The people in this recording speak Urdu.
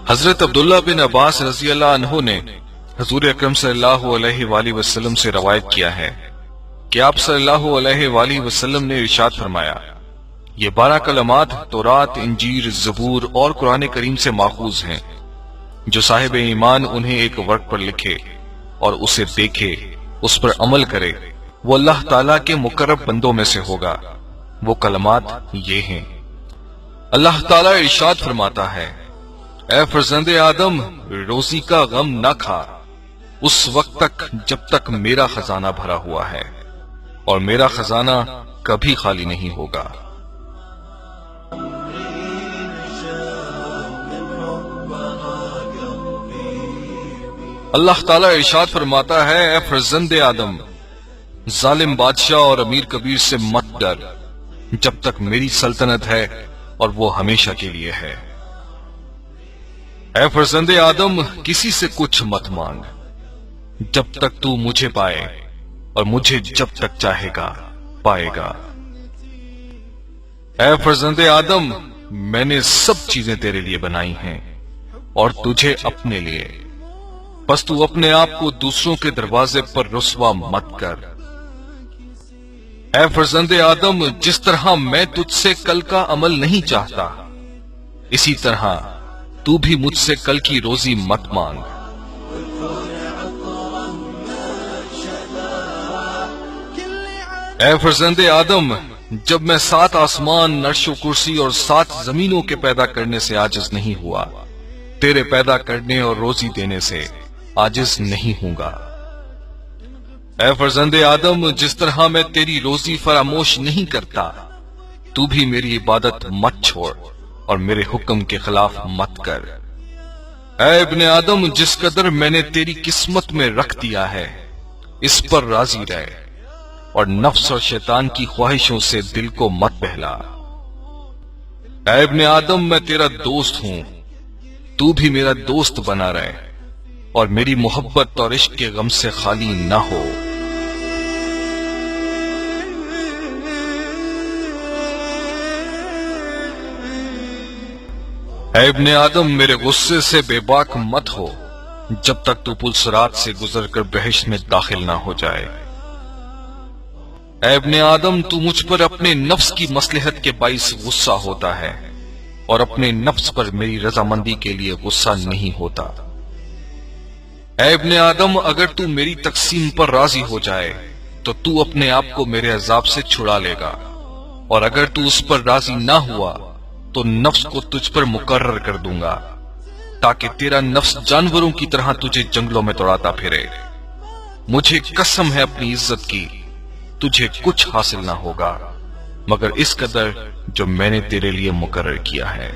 حضرت عبداللہ بن عباس رضی اللہ عنہ نے حضور اکرم صلی اللہ علیہ وآلہ وسلم سے روایت کیا ہے کہ آپ صلی اللہ علیہ وآلہ وسلم نے ارشاد فرمایا، یہ 12 کلمات تورات، انجیل، زبور اور قرآن کریم سے ماخوذ ہیں۔ جو صاحب ایمان انہیں ایک ورق پر لکھے اور اسے دیکھے، اس پر عمل کرے، وہ اللہ تعالیٰ کے مقرب بندوں میں سے ہوگا۔ وہ کلمات یہ ہیں۔ اللہ تعالیٰ ارشاد فرماتا ہے، اے فرزند آدم، روزی کا غم نہ کھا اس وقت تک جب تک میرا خزانہ بھرا ہوا ہے، اور میرا خزانہ کبھی خالی نہیں ہوگا۔ اللہ تعالیٰ ارشاد فرماتا ہے، اے فرزند آدم، ظالم بادشاہ اور امیر کبیر سے مت ڈر جب تک میری سلطنت ہے اور وہ ہمیشہ کے لیے ہے۔ اے فرزند آدم، کسی سے کچھ مت مانگ جب تک تو مجھے پائے، اور مجھے جب تک چاہے گا پائے گا۔ اے فرزند آدم، میں نے سب چیزیں تیرے لیے بنائی ہیں اور تجھے اپنے لیے، بس تو اپنے آپ کو دوسروں کے دروازے پر رسوا مت کر۔ اے فرزند آدم، جس طرح میں تجھ سے کل کا عمل نہیں چاہتا، اسی طرح تو بھی مجھ سے کل کی روزی مت مانگ۔ اے فرزند آدم، جب میں 7 آسمان، عرش و کرسی اور 7 زمینوں کے پیدا کرنے سے عاجز نہیں ہوا، تیرے پیدا کرنے اور روزی دینے سے عاجز نہیں ہوں گا۔ اے فرزند آدم، جس طرح میں تیری روزی فراموش نہیں کرتا، تو بھی میری عبادت مت چھوڑ اور میرے حکم کے خلاف مت کر۔ اے ابن آدم، جس قدر میں نے تیری قسمت میں رکھ دیا ہے، اس پر راضی رہ اور نفس اور شیطان کی خواہشوں سے دل کو مت بہلا۔ اے ابن آدم، میں تیرا دوست ہوں، تو بھی میرا دوست بنا رہے اور میری محبت اور عشق کے غم سے خالی نہ ہو۔ اے ابن آدم، میرے غصے سے بے باک مت ہو جب تک تو پل صراط سے گزر کر بہشت میں داخل نہ ہو جائے۔ اے ابن آدم، تو مجھ پر اپنے نفس کی مصلحت کے باعث غصہ ہوتا ہے اور اپنے نفس پر میری رضامندی کے لیے غصہ نہیں ہوتا۔ اے ابن آدم، اگر تو میری تقسیم پر راضی ہو جائے تو تو اپنے آپ کو میرے عذاب سے چھڑا لے گا، اور اگر تو اس پر راضی نہ ہوا تو نفس کو تجھ پر مقرر کر دوں گا، تاکہ تیرا نفس جانوروں کی طرح تجھے جنگلوں میں دوڑاتا پھرے۔ مجھے قسم ہے اپنی عزت کی، تجھے کچھ حاصل نہ ہوگا مگر اس قدر جو میں نے تیرے لیے مقرر کیا ہے۔